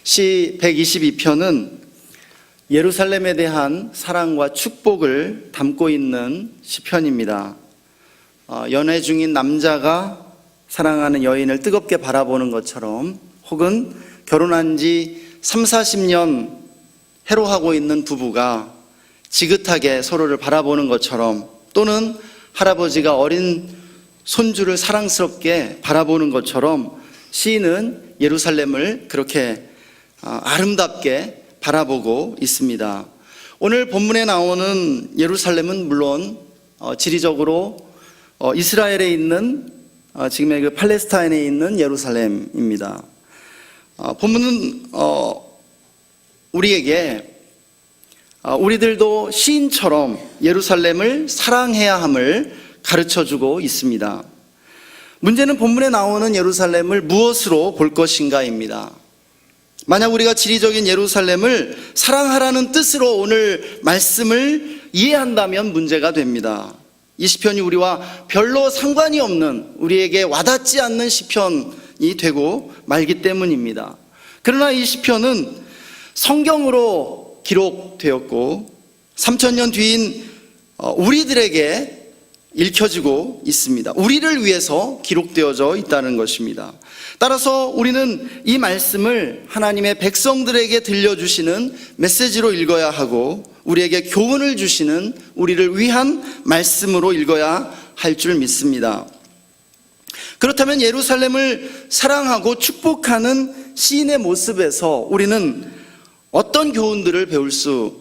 시 122편은 예루살렘에 대한 사랑과 축복을 담고 있는 시편입니다. 연애 중인 남자가 사랑하는 여인을 뜨겁게 바라보는 것처럼, 혹은 결혼한 지 30-40년 해로하고 있는 부부가 지긋하게 서로를 바라보는 것처럼, 또는 할아버지가 어린 손주를 사랑스럽게 바라보는 것처럼 시인은 예루살렘을 그렇게 아름답게 바라보고 있습니다. 오늘 본문에 나오는 예루살렘은 물론 지리적으로 이스라엘에 있는, 지금의 그 팔레스타인에 있는 예루살렘입니다. 본문은 우리에게 우리들도 시인처럼 예루살렘을 사랑해야 함을 가르쳐주고 있습니다. 문제는 본문에 나오는 예루살렘을 무엇으로 볼 것인가입니다. 만약 우리가 지리적인 예루살렘을 사랑하라는 뜻으로 오늘 말씀을 이해한다면 문제가 됩니다. 이 시편이 우리와 별로 상관이 없는, 우리에게 와닿지 않는 시편이 되고 말기 때문입니다. 그러나 이 시편은 성경으로 기록되었고 3000년 뒤인 우리들에게 읽혀지고 있습니다. 우리를 위해서 기록되어져 있다는 것입니다. 따라서 우리는 이 말씀을 하나님의 백성들에게 들려주시는 메시지로 읽어야 하고, 우리에게 교훈을 주시는, 우리를 위한 말씀으로 읽어야 할 줄 믿습니다. 그렇다면 예루살렘을 사랑하고 축복하는 시인의 모습에서 우리는 어떤 교훈들을 배울 수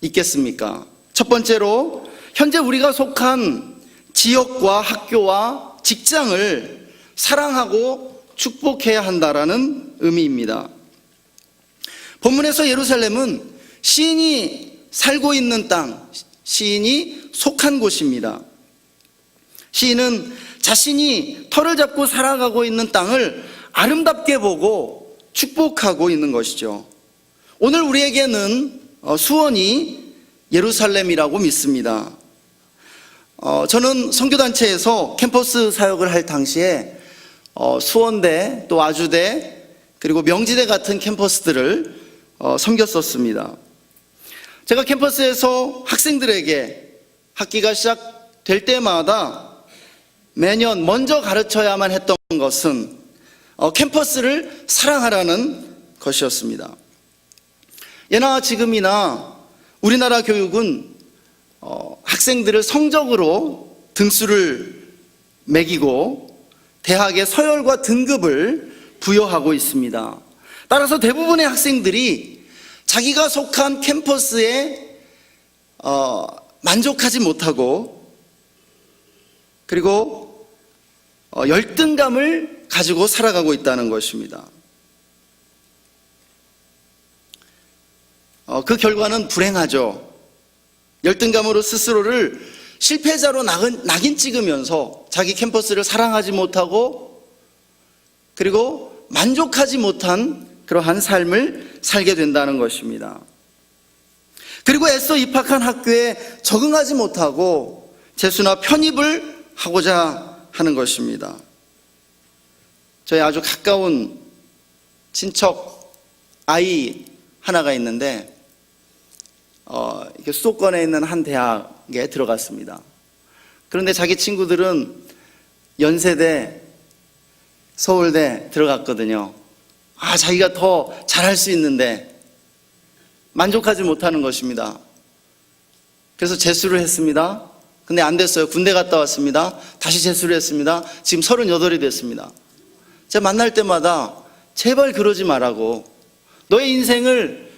있겠습니까? 첫 번째로, 현재 우리가 속한 지역과 학교와 직장을 사랑하고 축복해야 한다라는 의미입니다. 본문에서 예루살렘은 시인이 살고 있는 땅, 시인이 속한 곳입니다. 시인은 자신이 터를 잡고 살아가고 있는 땅을 아름답게 보고 축복하고 있는 것이죠. 오늘 우리에게는 수원이 예루살렘이라고 믿습니다. 저는 선교단체에서 캠퍼스 사역을 할 당시에 수원대, 또 아주대, 그리고 명지대 같은 캠퍼스들을 섬겼었습니다. 제가 캠퍼스에서 학생들에게 학기가 시작될 때마다 매년 먼저 가르쳐야만 했던 것은 캠퍼스를 사랑하라는 것이었습니다. 예나 지금이나 우리나라 교육은 학생들을 성적으로 등수를 매기고 대학의 서열과 등급을 부여하고 있습니다. 따라서 대부분의 학생들이 자기가 속한 캠퍼스에 만족하지 못하고, 그리고 열등감을 가지고 살아가고 있다는 것입니다. 그 결과는 불행하죠. 열등감으로 스스로를 실패자로 낙인 찍으면서 자기 캠퍼스를 사랑하지 못하고, 그리고 만족하지 못한 그러한 삶을 살게 된다는 것입니다. 그리고 애써 입학한 학교에 적응하지 못하고 재수나 편입을 하고자 하는 것입니다. 저희 아주 가까운 친척 아이 하나가 있는데 수도권에 있는 한 대학에 들어갔습니다. 그런데 자기 친구들은 연세대, 서울대 들어갔거든요. 자기가 더 잘할 수 있는데 만족하지 못하는 것입니다. 그래서 재수를 했습니다. 근데 안 됐어요. 군대 갔다 왔습니다. 다시 재수를 했습니다. 지금 38이 됐습니다. 제가 만날 때마다 제발 그러지 말라고, 너의 인생을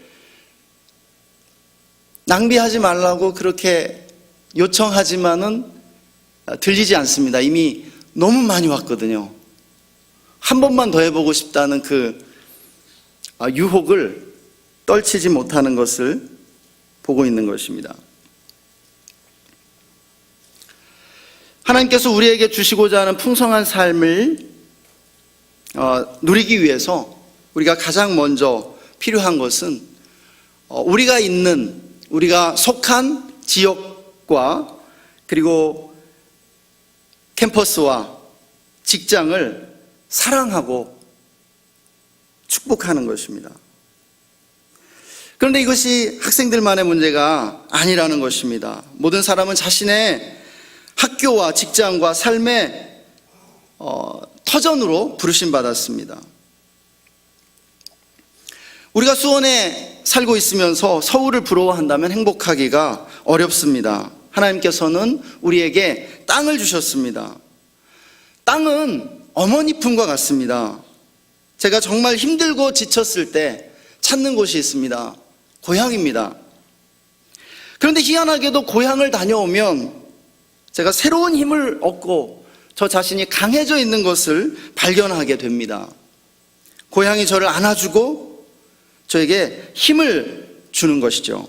낭비하지 말라고 그렇게 요청하지만은 들리지 않습니다. 이미 너무 많이 왔거든요. 한 번만 더 해보고 싶다는 그 유혹을 떨치지 못하는 것을 보고 있는 것입니다. 하나님께서 우리에게 주시고자 하는 풍성한 삶을 누리기 위해서 우리가 가장 먼저 필요한 것은 우리가 속한 지역과 그리고 캠퍼스와 직장을 사랑하고 축복하는 것입니다. 그런데 이것이 학생들만의 문제가 아니라는 것입니다. 모든 사람은 자신의 학교와 직장과 삶의 터전으로 부르심받았습니다. 우리가 수원에 살고 있으면서 서울을 부러워한다면 행복하기가 어렵습니다. 하나님께서는 우리에게 땅을 주셨습니다. 땅은 어머니 품과 같습니다. 제가 정말 힘들고 지쳤을 때 찾는 곳이 있습니다. 고향입니다. 그런데 희한하게도 고향을 다녀오면 제가 새로운 힘을 얻고 저 자신이 강해져 있는 것을 발견하게 됩니다. 고향이 저를 안아주고 저에게 힘을 주는 것이죠.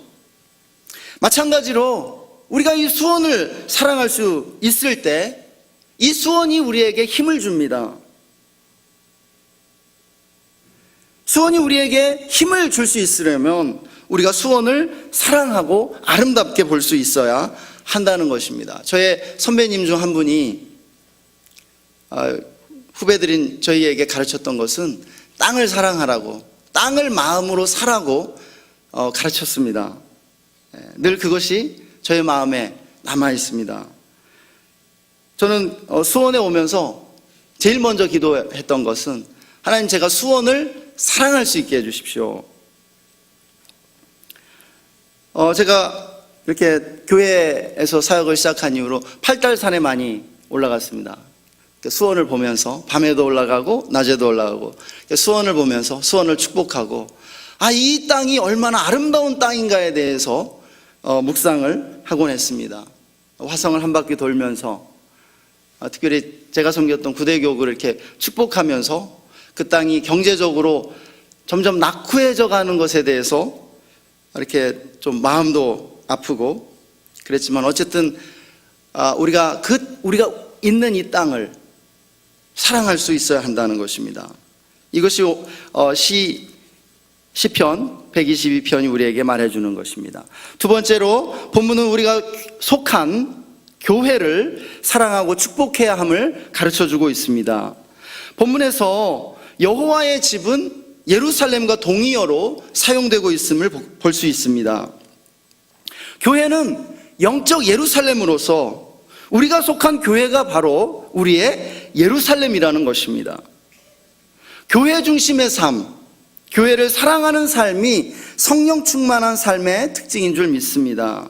마찬가지로 우리가 이 수원을 사랑할 수 있을 때 이 수원이 우리에게 힘을 줍니다. 수원이 우리에게 힘을 줄 수 있으려면 우리가 수원을 사랑하고 아름답게 볼 수 있어야 한다는 것입니다. 저의 선배님 중 한 분이 후배들인 저희에게 가르쳤던 것은 땅을 사랑하라고, 땅을 마음으로 사라고 가르쳤습니다. 늘 그것이 저의 마음에 남아 있습니다. 저는 수원에 오면서 제일 먼저 기도했던 것은 하나님, 제가 수원을 사랑할 수 있게 해주십시오. 제가 이렇게 교회에서 사역을 시작한 이후로 팔달산에 많이 올라갔습니다. 수원을 보면서 밤에도 올라가고 낮에도 올라가고 수원을 보면서 수원을 축복하고, 이 땅이 얼마나 아름다운 땅인가에 대해서 묵상을 하곤 했습니다. 화성을 한 바퀴 돌면서 특별히 제가 섬겼던 구대교구를 이렇게 축복하면서 그 땅이 경제적으로 점점 낙후해져 가는 것에 대해서 이렇게 좀 마음도 아프고 그랬지만, 어쨌든 우리가 있는 이 땅을 사랑할 수 있어야 한다는 것입니다. 이것이 시편 122편이 우리에게 말해주는 것입니다. 두 번째로 본문은 우리가 속한 교회를 사랑하고 축복해야 함을 가르쳐주고 있습니다. 본문에서 여호와의 집은 예루살렘과 동의어로 사용되고 있음을 볼 수 있습니다. 교회는 영적 예루살렘으로서 우리가 속한 교회가 바로 우리의 예루살렘이라는 것입니다. 교회 중심의 삶, 교회를 사랑하는 삶이 성령 충만한 삶의 특징인 줄 믿습니다.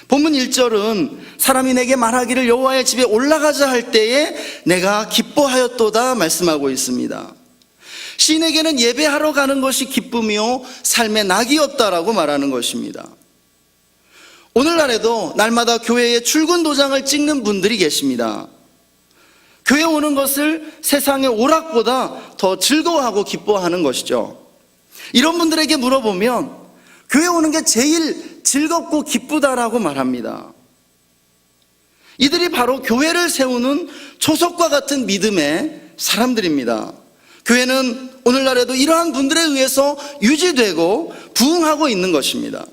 본문 1절은 사람이 내게 말하기를 여호와의 집에 올라가자 할 때에 내가 기뻐하였도다 말씀하고 있습니다. 시인에게는 예배하러 가는 것이 기쁨이요 삶의 낙이었다라고 말하는 것입니다. 오늘날에도 날마다 교회에 출근 도장을 찍는 분들이 계십니다. 교회 오는 것을 세상의 오락보다 더 즐거워하고 기뻐하는 것이죠. 이런 분들에게 물어보면 교회 오는 게 제일 즐겁고 기쁘다라고 말합니다. 이들이 바로 교회를 세우는 초석과 같은 믿음의 사람들입니다. 교회는 오늘날에도 이러한 분들에 의해서 유지되고 부흥하고 있는 것입니다.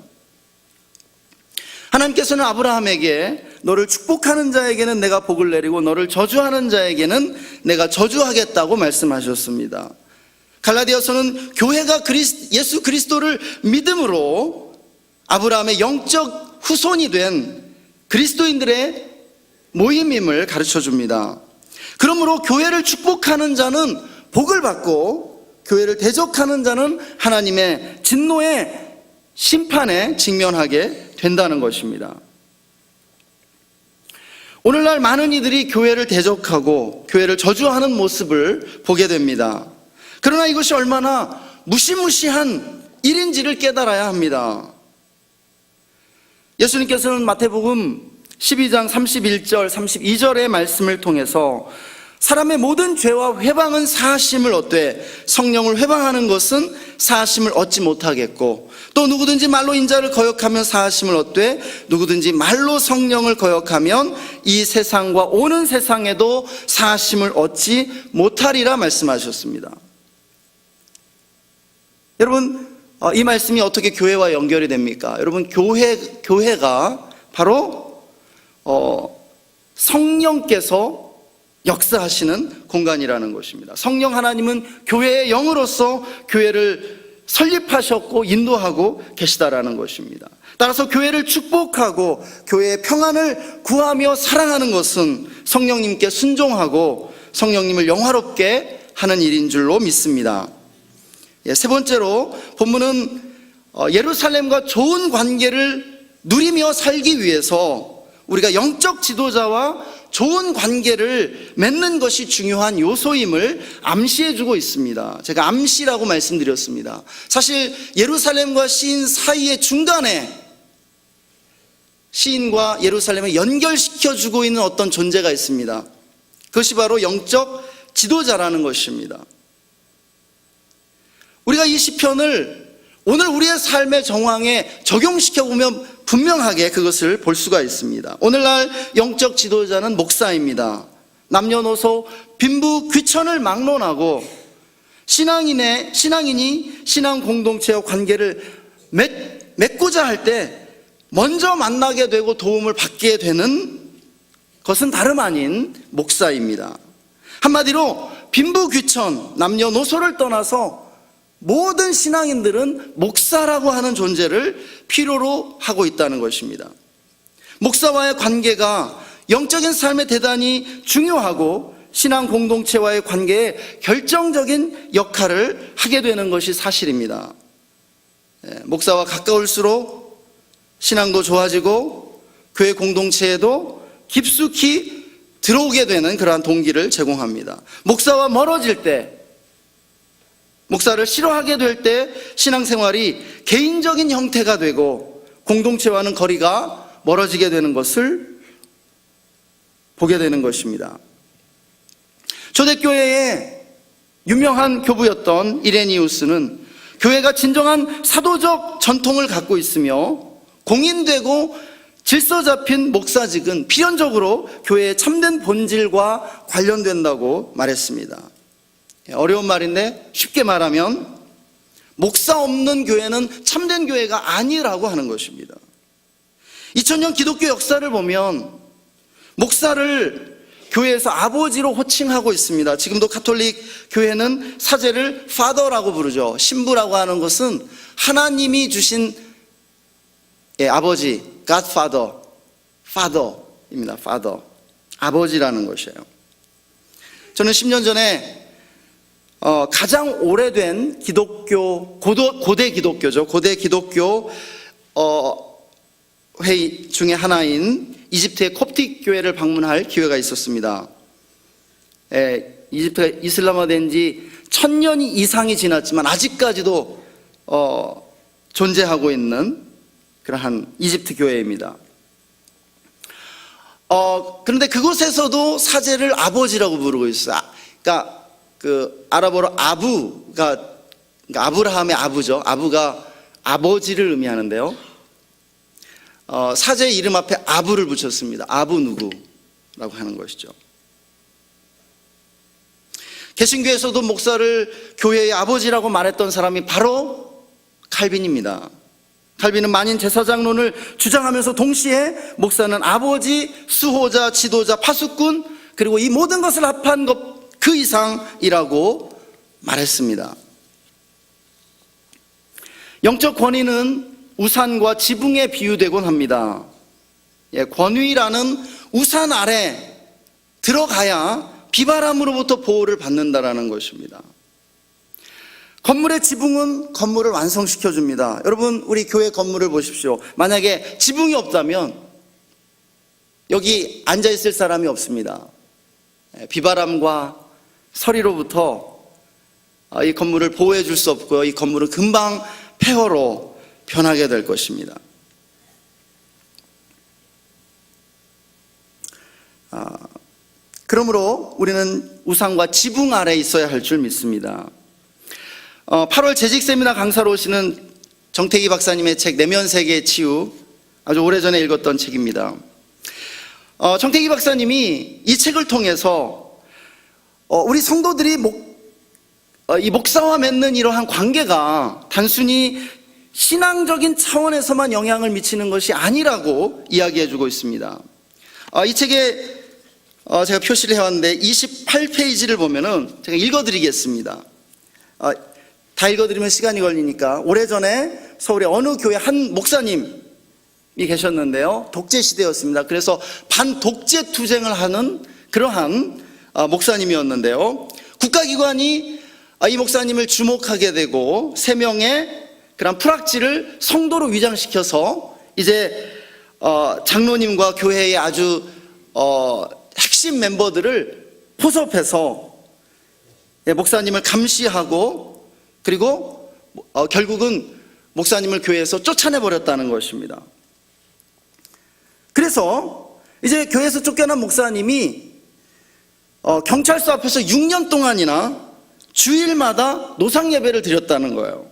하나님께서는 아브라함에게 너를 축복하는 자에게는 내가 복을 내리고 너를 저주하는 자에게는 내가 저주하겠다고 말씀하셨습니다. 갈라디아서는 교회가 예수 그리스도를 믿음으로 아브라함의 영적 후손이 된 그리스도인들의 모임임을 가르쳐줍니다. 그러므로 교회를 축복하는 자는 복을 받고 교회를 대적하는 자는 하나님의 진노의 심판에 직면하게 된다는 것입니다. 오늘날 많은 이들이 교회를 대적하고 교회를 저주하는 모습을 보게 됩니다. 그러나 이것이 얼마나 무시무시한 일인지를 깨달아야 합니다. 예수님께서는 마태복음 12장 31절 32절의 말씀을 통해서 사람의 모든 죄와 회방은 사하심을 얻되 성령을 회방하는 것은 사하심을 얻지 못하겠고, 또 누구든지 말로 인자를 거역하면 사하심을 얻되 누구든지 말로 성령을 거역하면 이 세상과 오는 세상에도 사하심을 얻지 못하리라 말씀하셨습니다. 여러분, 이 말씀이 어떻게 교회와 연결이 됩니까? 여러분, 교회가 바로 성령께서 역사하시는 공간이라는 것입니다. 성령 하나님은 교회의 영으로서 교회를 설립하셨고 인도하고 계시다라는 것입니다. 따라서 교회를 축복하고 교회의 평안을 구하며 사랑하는 것은 성령님께 순종하고 성령님을 영화롭게 하는 일인 줄로 믿습니다. 세 번째로 본문은 예루살렘과 좋은 관계를 누리며 살기 위해서 우리가 영적 지도자와 좋은 관계를 맺는 것이 중요한 요소임을 암시해주고 있습니다. 제가 암시라고 말씀드렸습니다. 사실 예루살렘과 시인 사이의 중간에 시인과 예루살렘을 연결시켜주고 있는 어떤 존재가 있습니다. 그것이 바로 영적 지도자라는 것입니다. 우리가 이 시편을 오늘 우리의 삶의 정황에 적용시켜보면 분명하게 그것을 볼 수가 있습니다. 오늘날 영적 지도자는 목사입니다. 남녀노소 빈부 귀천을 막론하고 신앙인이 신앙 공동체와 관계를 맺고자 할 때 먼저 만나게 되고 도움을 받게 되는 것은 다름 아닌 목사입니다. 한마디로 빈부 귀천, 남녀노소를 떠나서 모든 신앙인들은 목사라고 하는 존재를 필요로 하고 있다는 것입니다. 목사와의 관계가 영적인 삶에 대단히 중요하고 신앙 공동체와의 관계에 결정적인 역할을 하게 되는 것이 사실입니다. 목사와 가까울수록 신앙도 좋아지고 교회 공동체에도 깊숙이 들어오게 되는 그러한 동기를 제공합니다. 목사와 멀어질 때, 목사를 싫어하게 될 때 신앙생활이 개인적인 형태가 되고 공동체와는 거리가 멀어지게 되는 것을 보게 되는 것입니다. 초대교회의 유명한 교부였던 이레니우스는 교회가 진정한 사도적 전통을 갖고 있으며 공인되고 질서 잡힌 목사직은 필연적으로 교회의 참된 본질과 관련된다고 말했습니다. 어려운 말인데 쉽게 말하면 목사 없는 교회는 참된 교회가 아니라고 하는 것입니다. 2000년 기독교 역사를 보면 목사를 교회에서 아버지로 호칭하고 있습니다. 지금도 가톨릭 교회는 사제를 Father라고 부르죠. 신부라고 하는 것은 하나님이 주신 아버지, Godfather, Father입니다. Father, 아버지라는 것이에요. 저는 10년 전에 가장 오래된 기독교, 고대 기독교죠. 고대 기독교 회의 중에 하나인 이집트의 콥틱 교회를 방문할 기회가 있었습니다. 이집트가 이슬람화된 지 1000년이 이상이 지났지만 아직까지도 존재하고 있는 그러한 이집트 교회입니다. 그런데 그곳에서도 사제를 아버지라고 부르고 있어요. 그러니까 그 아랍어로 아부가, 그러니까 아브라함의 아부죠. 아부가 아버지를 의미하는데요. 사제의 이름 앞에 아부를 붙였습니다. 아부 누구라고 하는 것이죠. 개신교에서도 목사를 교회의 아버지라고 말했던 사람이 바로 칼빈입니다. 칼빈은 만인 제사장론을 주장하면서 동시에 목사는 아버지, 수호자, 지도자, 파수꾼, 그리고 이 모든 것을 합한 것 그 이상이라고 말했습니다. 영적 권위는 우산과 지붕에 비유되곤 합니다. 권위라는 우산 아래 들어가야 비바람으로부터 보호를 받는다라는 것입니다. 건물의 지붕은 건물을 완성시켜 줍니다. 여러분, 우리 교회 건물을 보십시오. 만약에 지붕이 없다면 여기 앉아 있을 사람이 없습니다. 비바람과 서리로부터 이 건물을 보호해 줄 수 없고요. 이 건물은 금방 폐허로 변하게 될 것입니다. 그러므로 우리는 우산과 지붕 아래 있어야 할 줄 믿습니다. 8월 재직 세미나 강사로 오시는 정태기 박사님의 책 내면 세계의 치유, 아주 오래전에 읽었던 책입니다. 정태기 박사님이 이 책을 통해서 우리 성도들이 이 목사와 맺는 이러한 관계가 단순히 신앙적인 차원에서만 영향을 미치는 것이 아니라고 이야기해주고 있습니다. 이 책에 제가 표시를 해왔는데 28페이지를 보면은 제가 읽어드리겠습니다. 다 읽어드리면 시간이 걸리니까 오래전에 서울의 어느 교회 한 목사님이 계셨는데요. 독재 시대였습니다. 그래서 반독재 투쟁을 하는 그러한 목사님이었는데요. 국가기관이 이 목사님을 주목하게 되고 3명의 그런 프락지를 성도로 위장시켜서 이제 장로님과 교회의 아주 핵심 멤버들을 포섭해서 목사님을 감시하고 그리고 결국은 목사님을 교회에서 쫓아내버렸다는 것입니다. 그래서 이제 교회에서 쫓겨난 목사님이 경찰서 앞에서 6년 동안이나 주일마다 노상 예배를 드렸다는 거예요.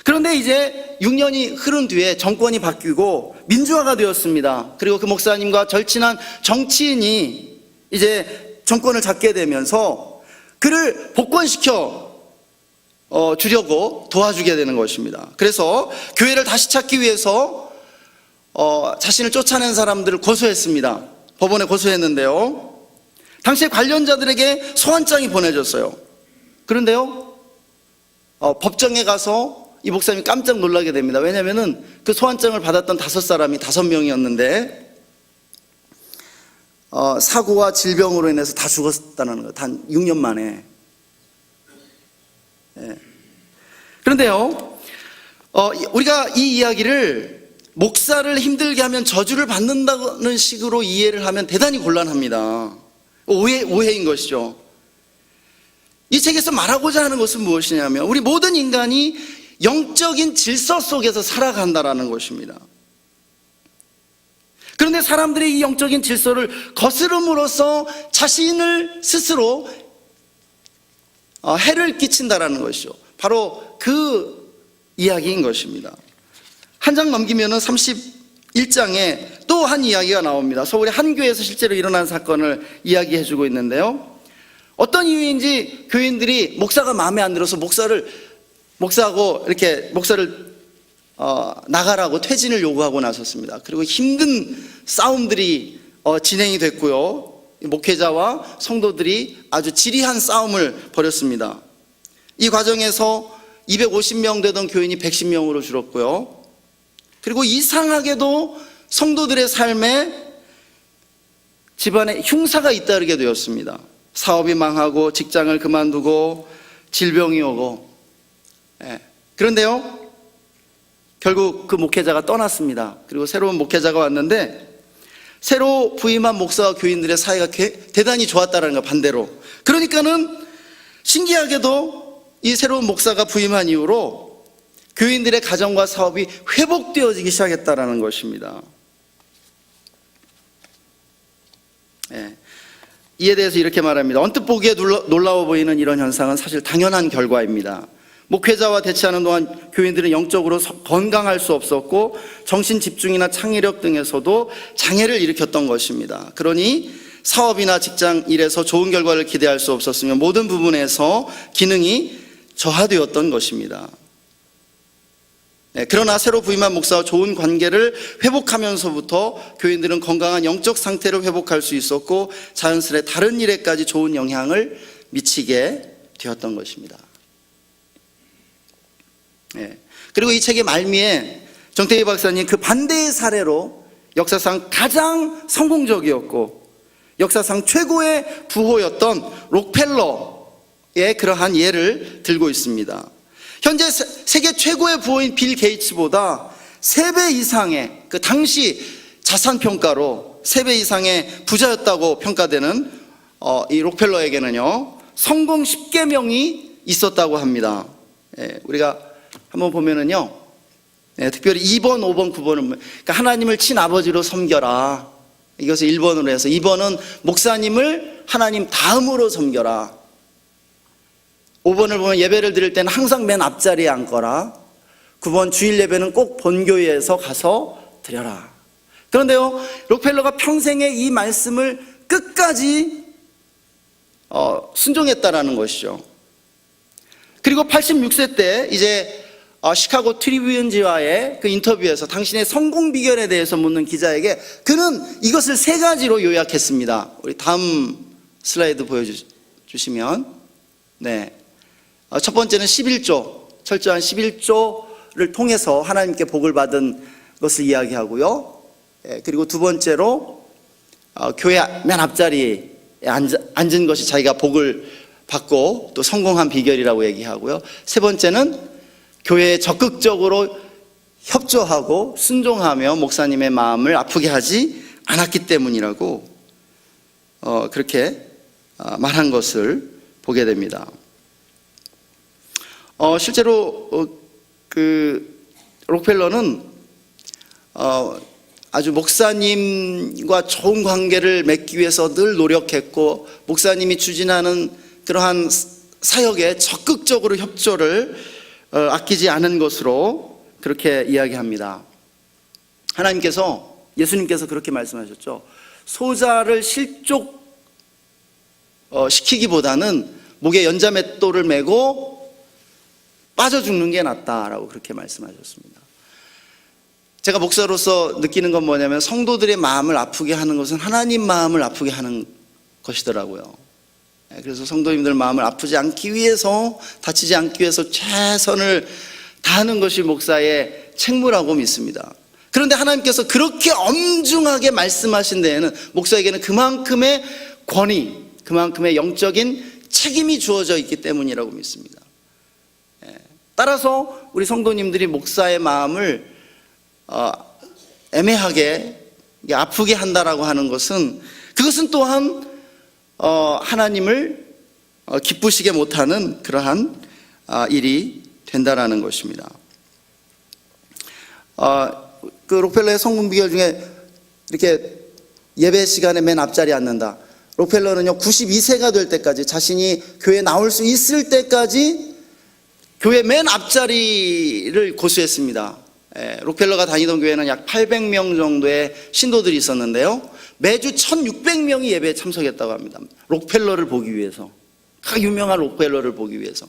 그런데 이제 6년이 흐른 뒤에 정권이 바뀌고 민주화가 되었습니다. 그리고 그 목사님과 절친한 정치인이 이제 정권을 잡게 되면서 그를 복권시켜 주려고 도와주게 되는 것입니다. 그래서 교회를 다시 찾기 위해서 자신을 쫓아낸 사람들을 고소했습니다. 법원에 고소했는데요. 당시에 관련자들에게 소환장이 보내졌어요. 그런데요, 법정에 가서 이 목사님이 깜짝 놀라게 됩니다. 왜냐하면 그 소환장을 받았던 5사람이 5명이었는데 사고와 질병으로 인해서 다 죽었다는 거예요. 단 6년 만에. 그런데요, 우리가 이 이야기를 목사를 힘들게 하면 저주를 받는다는 식으로 이해를 하면 대단히 곤란합니다. 오해인 것이죠. 이 책에서 말하고자 하는 것은 무엇이냐면 우리 모든 인간이 영적인 질서 속에서 살아간다라는 것입니다. 그런데 사람들이 이 영적인 질서를 거스름으로써 자신을 스스로 해를 끼친다라는 것이죠. 바로 그 이야기인 것입니다. 한 장 넘기면은 31장에 또 한 이야기가 나옵니다. 서울의 한 교회에서 실제로 일어난 사건을 이야기해 주고 있는데요. 어떤 이유인지 교인들이 목사가 마음에 안 들어서 목사하고 이렇게 목사를 나가라고 퇴진을 요구하고 나섰습니다. 그리고 힘든 싸움들이 진행이 됐고요. 목회자와 성도들이 아주 지리한 싸움을 벌였습니다. 이 과정에서 250명 되던 교인이 110명으로 줄었고요. 그리고 이상하게도 성도들의 삶에 집안에 흉사가 잇따르게 되었습니다. 사업이 망하고 직장을 그만두고 질병이 오고. 그런데요, 결국 그 목회자가 떠났습니다. 그리고 새로운 목회자가 왔는데 새로 부임한 목사와 교인들의 사이가 대단히 좋았다는 거예요. 반대로. 그러니까는 신기하게도 이 새로운 목사가 부임한 이후로 교인들의 가정과 사업이 회복되어지기 시작했다는 것입니다. 이에 대해서 이렇게 말합니다. 언뜻 보기에 놀라워 보이는 이런 현상은 사실 당연한 결과입니다. 목회자와 대치하는 동안 교인들은 영적으로 건강할 수 없었고 정신 집중이나 창의력 등에서도 장애를 일으켰던 것입니다. 그러니 사업이나 직장 일에서 좋은 결과를 기대할 수 없었으며 모든 부분에서 기능이 저하되었던 것입니다. 그러나 새로 부임한 목사와 좋은 관계를 회복하면서부터 교인들은 건강한 영적 상태를 회복할 수 있었고 자연스레 다른 일에까지 좋은 영향을 미치게 되었던 것입니다. 그리고 이 책의 말미에 정태희 박사님 그 반대의 사례로 역사상 가장 성공적이었고 역사상 최고의 부호였던 록펠러의 그러한 예를 들고 있습니다. 현재 세계 최고의 부호인 빌 게이츠보다 3배 이상의 그 당시 자산 평가로 3배 이상의 부자였다고 평가되는 이 록펠러에게는요 성공 10계명이 있었다고 합니다. 우리가 한번 보면은요, 특별히 2번, 5번, 9번은 그러니까 하나님을 친아버지로 섬겨라. 이것을 1번으로 해서 2번은 목사님을 하나님 다음으로 섬겨라. 5번을 보면 예배를 드릴 때는 항상 맨 앞자리에 앉거라. 9번 주일 예배는 꼭 본교회에서 가서 드려라. 그런데요, 록펠러가 평생에 이 말씀을 끝까지 순종했다라는 것이죠. 그리고 86세 때 이제 시카고 트리뷴지와의 그 인터뷰에서 당신의 성공 비결에 대해서 묻는 기자에게 그는 이것을 3가지로 요약했습니다. 우리 다음 슬라이드 보여주시면 첫 번째는 11조, 철저한 11조를 통해서 하나님께 복을 받은 것을 이야기하고요. 그리고 두 번째로 교회 맨 앞자리에 앉은 것이 자기가 복을 받고 또 성공한 비결이라고 얘기하고요. 세 번째는 교회에 적극적으로 협조하고 순종하며 목사님의 마음을 아프게 하지 않았기 때문이라고 그렇게 말한 것을 보게 됩니다. 실제로 그 록펠러는 아주 목사님과 좋은 관계를 맺기 위해서 늘 노력했고, 목사님이 추진하는 그러한 사역에 적극적으로 협조를 아끼지 않은 것으로 그렇게 이야기합니다. 하나님께서, 예수님께서 그렇게 말씀하셨죠. 소자를 실족시키기보다는 목에 연자맷돌을 메고 빠져 죽는 게 낫다라고 그렇게 말씀하셨습니다. 제가 목사로서 느끼는 건 뭐냐면, 성도들의 마음을 아프게 하는 것은 하나님 마음을 아프게 하는 것이더라고요. 그래서 성도님들 마음을 아프지 않기 위해서, 다치지 않기 위해서 최선을 다하는 것이 목사의 책무라고 믿습니다. 그런데 하나님께서 그렇게 엄중하게 말씀하신 데에는 목사에게는 그만큼의 권위, 그만큼의 영적인 책임이 주어져 있기 때문이라고 믿습니다. 따라서 우리 성도님들이 목사의 마음을 애매하게 아프게 한다라고 하는 것은, 그것은 또한 하나님을 기쁘시게 못하는 그러한 일이 된다라는 것입니다. 그 록펠러의 성공 비결 중에 이렇게 예배 시간에 맨 앞자리에 앉는다. 록펠러는요, 92세가 될 때까지, 자신이 교회에 나올 수 있을 때까지 교회 맨 앞자리를 고수했습니다. 록펠러가 다니던 교회는 약 800명 정도의 신도들이 있었는데요, 매주 1600명이 예배에 참석했다고 합니다. 록펠러를 보기 위해서, 그 유명한 록펠러를 보기 위해서.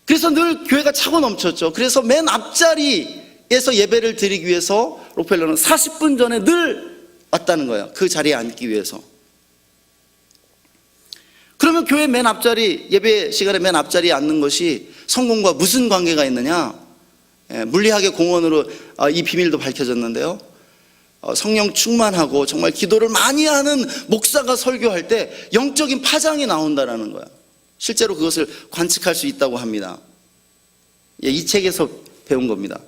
그래서 늘 교회가 차고 넘쳤죠. 그래서 맨 앞자리에서 예배를 드리기 위해서 록펠러는 40분 전에 늘 왔다는 거예요. 그 자리에 앉기 위해서. 그러면 교회 맨 앞자리, 예배 시간에 맨 앞자리에 앉는 것이 성공과 무슨 관계가 있느냐? 물리학의 공헌으로 이 비밀도 밝혀졌는데요, 성령 충만하고 정말 기도를 많이 하는 목사가 설교할 때 영적인 파장이 나온다는 거예요. 실제로 그것을 관측할 수 있다고 합니다. 이 책에서 배운 겁니다.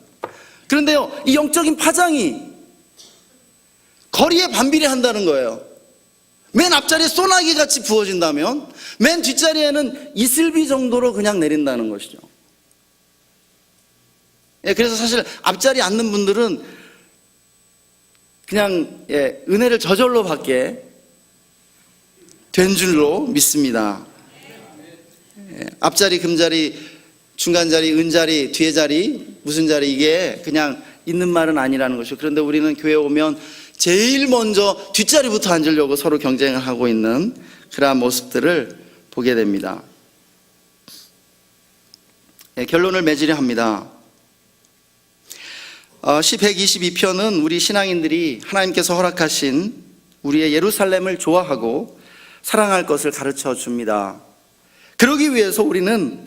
그런데요, 이 영적인 파장이 거리에 반비례한다는 거예요. 맨 앞자리에 소나기 같이 부어진다면 맨 뒷자리에는 이슬비 정도로 그냥 내린다는 것이죠. 그래서 사실 앞자리에 앉는 분들은 그냥 은혜를 저절로 받게 된 줄로 믿습니다. 앞자리, 금자리, 중간자리, 은자리, 뒤에 자리, 무슨 자리, 이게 그냥 있는 말은 아니라는 것이죠. 그런데 우리는 교회에 오면 제일 먼저 뒷자리부터 앉으려고 서로 경쟁을 하고 있는 그러한 모습들을 보게 됩니다. 결론을 맺으려 합니다. 시 122편은 우리 신앙인들이 하나님께서 허락하신 우리의 예루살렘을 좋아하고 사랑할 것을 가르쳐 줍니다. 그러기 위해서 우리는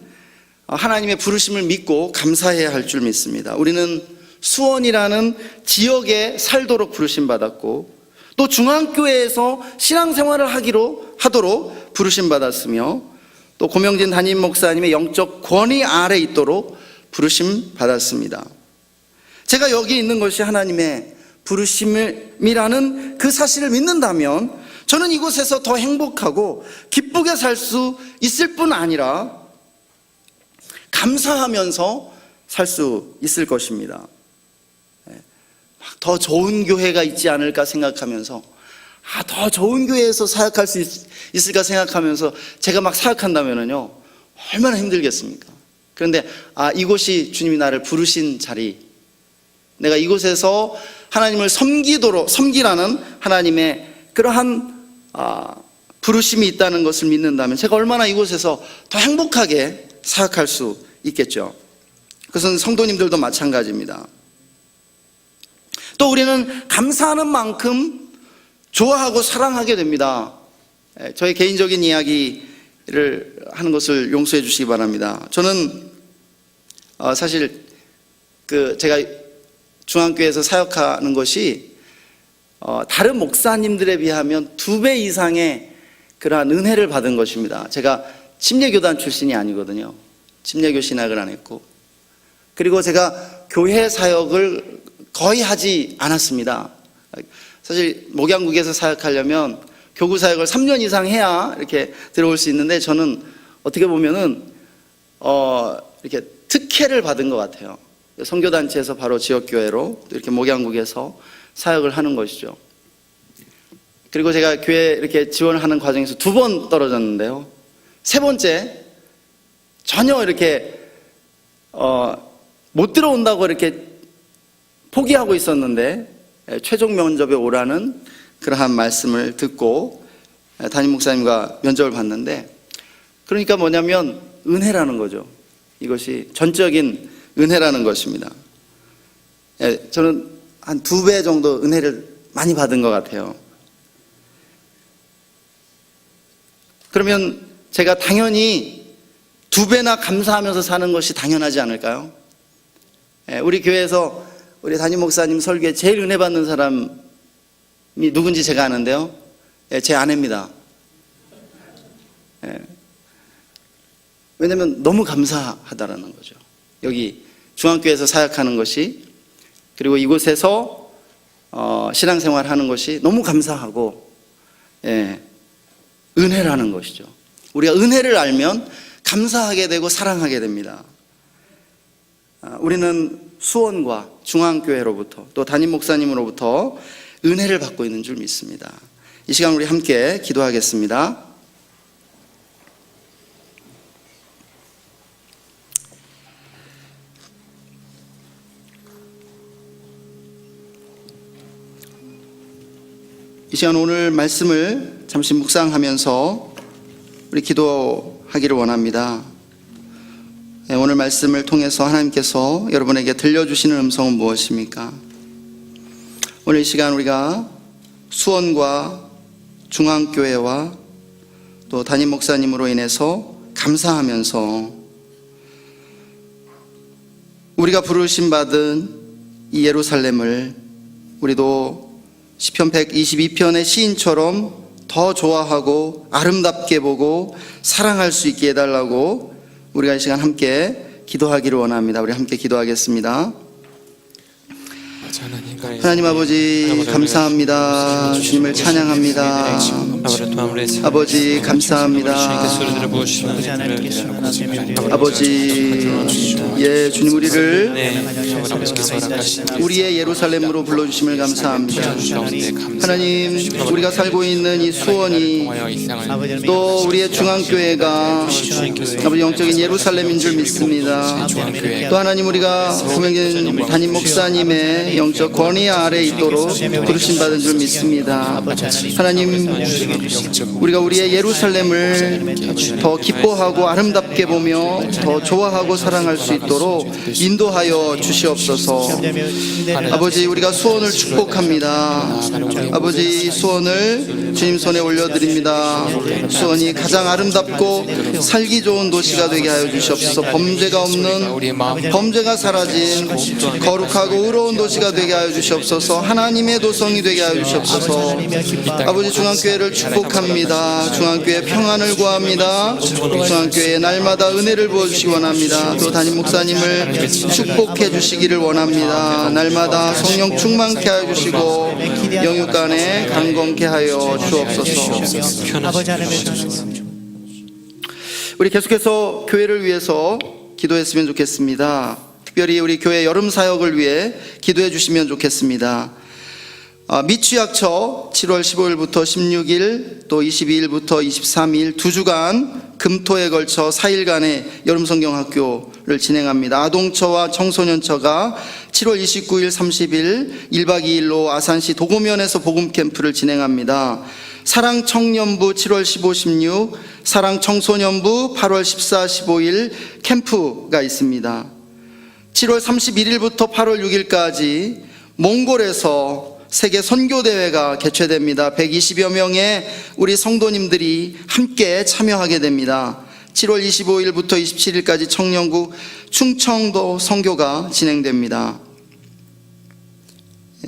하나님의 부르심을 믿고 감사해야 할 줄 믿습니다. 우리는 수원이라는 지역에 살도록 부르심 받았고, 또 중앙교회에서 신앙생활을 하도록 부르심 받았으며, 또 고명진 담임 목사님의 영적 권위 아래 있도록 부르심 받았습니다. 제가 여기 있는 것이 하나님의 부르심이라는 그 사실을 믿는다면 저는 이곳에서 더 행복하고 기쁘게 살 수 있을 뿐 아니라 감사하면서 살 수 있을 것입니다. 더 좋은 교회가 있지 않을까 생각하면서, 더 좋은 교회에서 사역할 수 있을까 생각하면서 제가 막 사역한다면요, 얼마나 힘들겠습니까? 그런데 이곳이 주님이 나를 부르신 자리, 내가 이곳에서 하나님을 섬기라는 하나님의 그러한 부르심이 있다는 것을 믿는다면 제가 얼마나 이곳에서 더 행복하게 사역할 수 있겠죠. 그것은 성도님들도 마찬가지입니다. 또 우리는 감사하는 만큼 좋아하고 사랑하게 됩니다. 저의 개인적인 이야기를 하는 것을 용서해 주시기 바랍니다. 저는 사실 제가 중앙교회에서 사역하는 것이 다른 목사님들에 비하면 2배 이상의 그러한 은혜를 받은 것입니다. 제가 침례교단 출신이 아니거든요. 침례교 신학을 안 했고, 그리고 제가 교회 사역을 거의 하지 않았습니다. 사실 목양국에서 사역하려면 교구 사역을 3년 이상 해야 이렇게 들어올 수 있는데, 저는 어떻게 보면은 이렇게 특혜를 받은 것 같아요. 선교단체에서 바로 지역교회로 또 이렇게 목양국에서 사역을 하는 것이죠. 그리고 제가 교회 이렇게 지원하는 과정에서 2번 떨어졌는데요. 3번째 전혀 이렇게 못 들어온다고 이렇게 포기하고 있었는데 최종 면접에 오라는 그러한 말씀을 듣고 담임 목사님과 면접을 봤는데, 그러니까 뭐냐면 은혜라는 거죠. 이것이 전적인 은혜라는 것입니다. 저는 한 2배 정도 은혜를 많이 받은 것 같아요. 그러면 제가 당연히 2배나 감사하면서 사는 것이 당연하지 않을까요? 우리 교회에서 우리 담임 목사님 설교에 제일 은혜 받는 사람이 누군지 제가 아는데요. 제 아내입니다. 왜냐하면 너무 감사하다라는 거죠. 여기 중앙교회에서 사역하는 것이, 그리고 이곳에서 신앙생활하는 것이 너무 감사하고 은혜라는 것이죠. 우리가 은혜를 알면 감사하게 되고 사랑하게 됩니다. 우리는 수원과 중앙교회로부터 또 담임 목사님으로부터 은혜를 받고 있는 줄 믿습니다. 이 시간 우리 함께 기도하겠습니다. 이 시간 오늘 말씀을 잠시 묵상하면서 우리 기도하기를 원합니다. 오늘 말씀을 통해서 하나님께서 여러분에게 들려주시는 음성은 무엇입니까? 오늘 이 시간 우리가 수원과 중앙교회와 또 담임 목사님으로 인해서 감사하면서 우리가 부르심 받은 이 예루살렘을 우리도 시편 122편의 시인처럼 더 좋아하고 아름답게 보고 사랑할 수 있게 해달라고 우리가 이 시간 함께 기도하기를 원합니다. 우리 함께 기도하겠습니다. 하나님 아버지 감사합니다. 주님을 찬양합니다. 아버지 감사합니다. 아버지 주님 우리를 우리의 예루살렘으로 불러주심을 감사합니다. 하나님 우리가 살고 있는 이 수원이 또 우리의 중앙교회가 아버지 영적인 예루살렘인 줄 믿습니다. 또 하나님 우리가 분명히 담임 목사님의 영적 권위 아래에 있도록 부르심받은 줄 믿습니다. 하나님 우리가 우리의 예루살렘을 더 기뻐하고 아름답게 보며 더 좋아하고 사랑할 수 있도록 인도하여 주시옵소서. 아버지 우리가 수원을 축복합니다. 아버지 수원을 주님 손에 올려드립니다. 수원이 가장 아름답고 살기 좋은 도시가 되게 하여 주시옵소서. 범죄가 없는, 범죄가 사라진 거룩하고 의로운 도시가 되게 하여 주시옵소서. 하나님의 도성이 되게 하여 주시옵소서. 아버지 중앙교회를 축복합니다. 중앙교회 평안을 구합니다. 중앙교회에 날마다 은혜를 부어주시기 원합니다. 또 담임 목사님을 축복해 주시기를 원합니다. 날마다 성령 충만케 하여 주시고 영육간에 강건케 하여 주옵소서. 우리 계속해서 교회를 위해서 기도했으면 좋겠습니다. 특별히 우리 교회 여름 사역을 위해 기도해 주시면 좋겠습니다. 미취학처 7월 15일부터 16일 또 22일부터 23일 2주간 금토에 걸쳐 4일간의 여름성경학교를 진행합니다. 아동처와 청소년처가 7월 29일 30일 1박 2일로 아산시 도고면에서 복음캠프를 진행합니다. 사랑청년부 7월 15, 16, 사랑청소년부 8월 14, 15일 캠프가 있습니다. 7월 31일부터 8월 6일까지 몽골에서 세계 선교대회가 개최됩니다. 120여 명의 우리 성도님들이 함께 참여하게 됩니다. 7월 25일부터 27일까지 청년국 충청도 선교가 진행됩니다.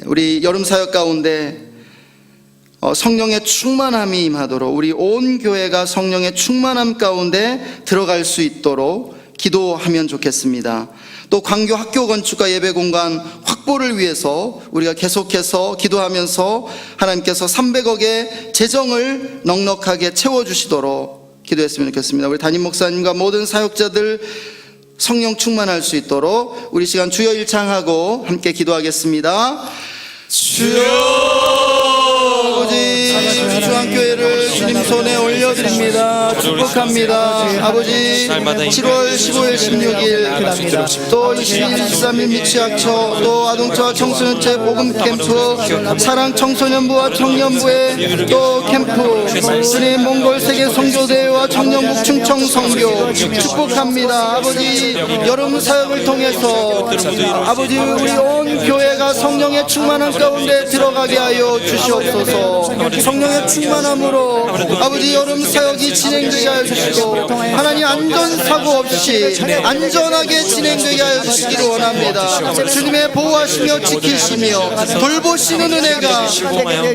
우리 여름 사역 가운데 성령의 충만함이 임하도록, 우리 온 교회가 성령의 충만함 가운데 들어갈 수 있도록 기도하면 좋겠습니다. 또 광교 학교 건축과 예배 공간 확보를 위해서 우리가 계속해서 기도하면서 하나님께서 300억의 재정을 넉넉하게 채워주시도록 기도했으면 좋겠습니다. 우리 담임 목사님과 모든 사역자들 성령 충만할 수 있도록 우리 시간 주여 일창하고 함께 기도하겠습니다. 주여, 아버지, 중앙교회를 주님 손에 올려드립니다. 축복합니다. 아버지, 7월 15일 16일 또 22일 23일 미취학처, 또 아동처와 청소년체 복음캠프, 사랑 청소년부와 청년부의 또 캠프, 주님 몽골 세계 선교대회와 청년국 충청 선교 축복합니다. 아버지, 여름 사역을 통해서 아버지, 우리 온 교회가 성령의 충만한 가운데 들어가게 하여 주시옵소서. 성령의 충만함으로 아버지 여름 사역이 진행되게 하여 주시고, 하나님 안전사고 없이 안전하게 진행되게 하여 주시기를 원합니다. 주님의 보호하시며 지키시며 돌보시는 은혜가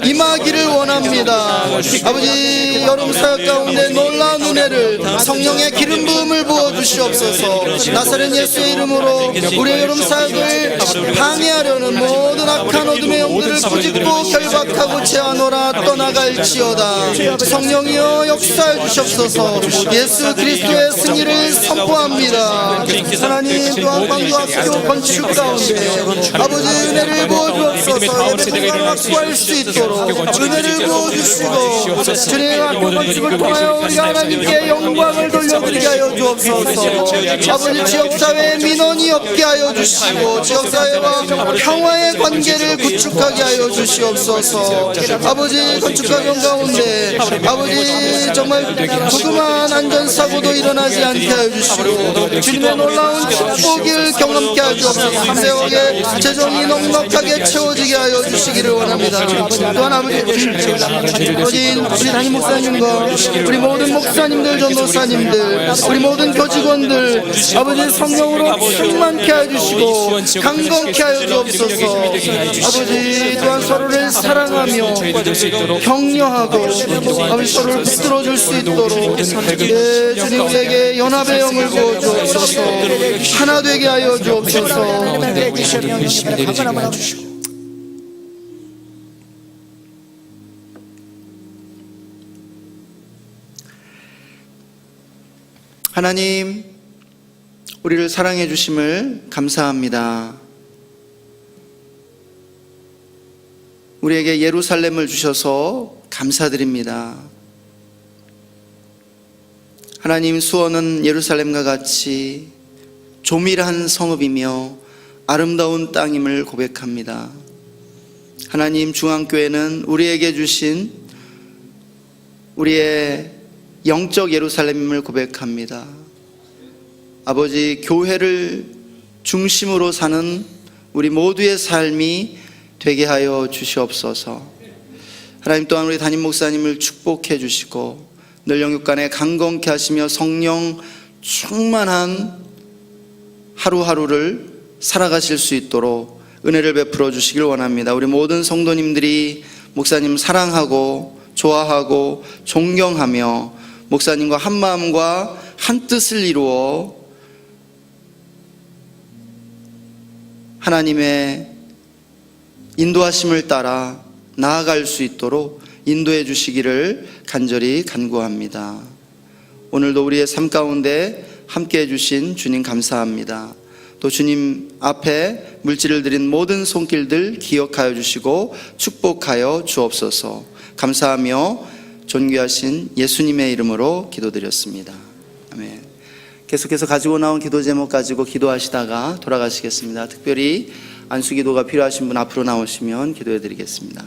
임하기를 원합니다. 아버지, 여름 사역 가운데 놀라운 은혜를, 성령의 기름 부음을 부어주시옵소서. 나사렛 예수의 이름으로 우리의 여름 사역을 방해하려는 모든 악한 어둠의 영들을 꾸짖고 결박하고 제하노라 떠나갈지어다. 성령이여 역사해 주시옵소서. 예수 그리스도의 승리를 선포합니다. 하나님, 또한 광교학교 건축 가운데 아버지 은혜를 부어주옵소서. 예배공간을 확보할 수 있도록 은혜를 부어주시고, 주님의 학교 건축을 통하여 우리가 하나님께 영광을 돌려드리게 하여 주옵소서. 아버지, 지역사회에 민원이 없게 하여 주시고 지역사회와 평화의 관계를 구축하게 하여 주시옵소서. 아버지, 건축과정 가운데 아버지 정말 조그마한 안전사고도 일어나지 않게 하여 주시고 주님의 놀라운 축복을 경험케 하여 주옵소서. 300억의 재정이 넉넉하게 채워지게 하여 주시기를 원합니다. 또한 아버지, 우리 담임 목사님과 우리 모든 목사님들, 전도사님들, 우리 모든 교직원들 아버지 성령으로 충만케 하여 주시고 강건케 하여 주옵소서. 아버지, 또한 서로를 사랑하며 격려하고 아버지 서로를 붙들어줄 수 있도록 주님에게 연합의 영을 부어주옵소서. 하나 되게 하여 주옵소서. 하나님, 우리를 사랑해 주심을 감사합니다. 우리에게 예루살렘을 주셔서 감사드립니다. 하나님, 수원은 예루살렘과 같이 조밀한 성읍이며 아름다운 땅임을 고백합니다. 하나님, 중앙교회는 우리에게 주신 우리의 영적 예루살렘임을 고백합니다. 아버지, 교회를 중심으로 사는 우리 모두의 삶이 되게 하여 주시옵소서. 하나님, 또한 우리 담임 목사님을 축복해 주시고 늘 영육간에 강건케 하시며 성령 충만한 하루하루를 살아가실 수 있도록 은혜를 베풀어 주시길 원합니다. 우리 모든 성도님들이 목사님 사랑하고 좋아하고 존경하며 목사님과 한 마음과 한 뜻을 이루어 하나님의 인도하심을 따라 나아갈 수 있도록 인도해 주시기를 간절히 간구합니다. 오늘도 우리의 삶 가운데 함께 해주신 주님 감사합니다. 또 주님 앞에 물질을 드린 모든 손길들 기억하여 주시고 축복하여 주옵소서. 감사하며 존귀하신 예수님의 이름으로 기도드렸습니다. 아멘. 계속해서 가지고 나온 기도 제목 가지고 기도하시다가 돌아가시겠습니다. 특별히 안수기도가 필요하신 분 앞으로 나오시면 기도해 드리겠습니다.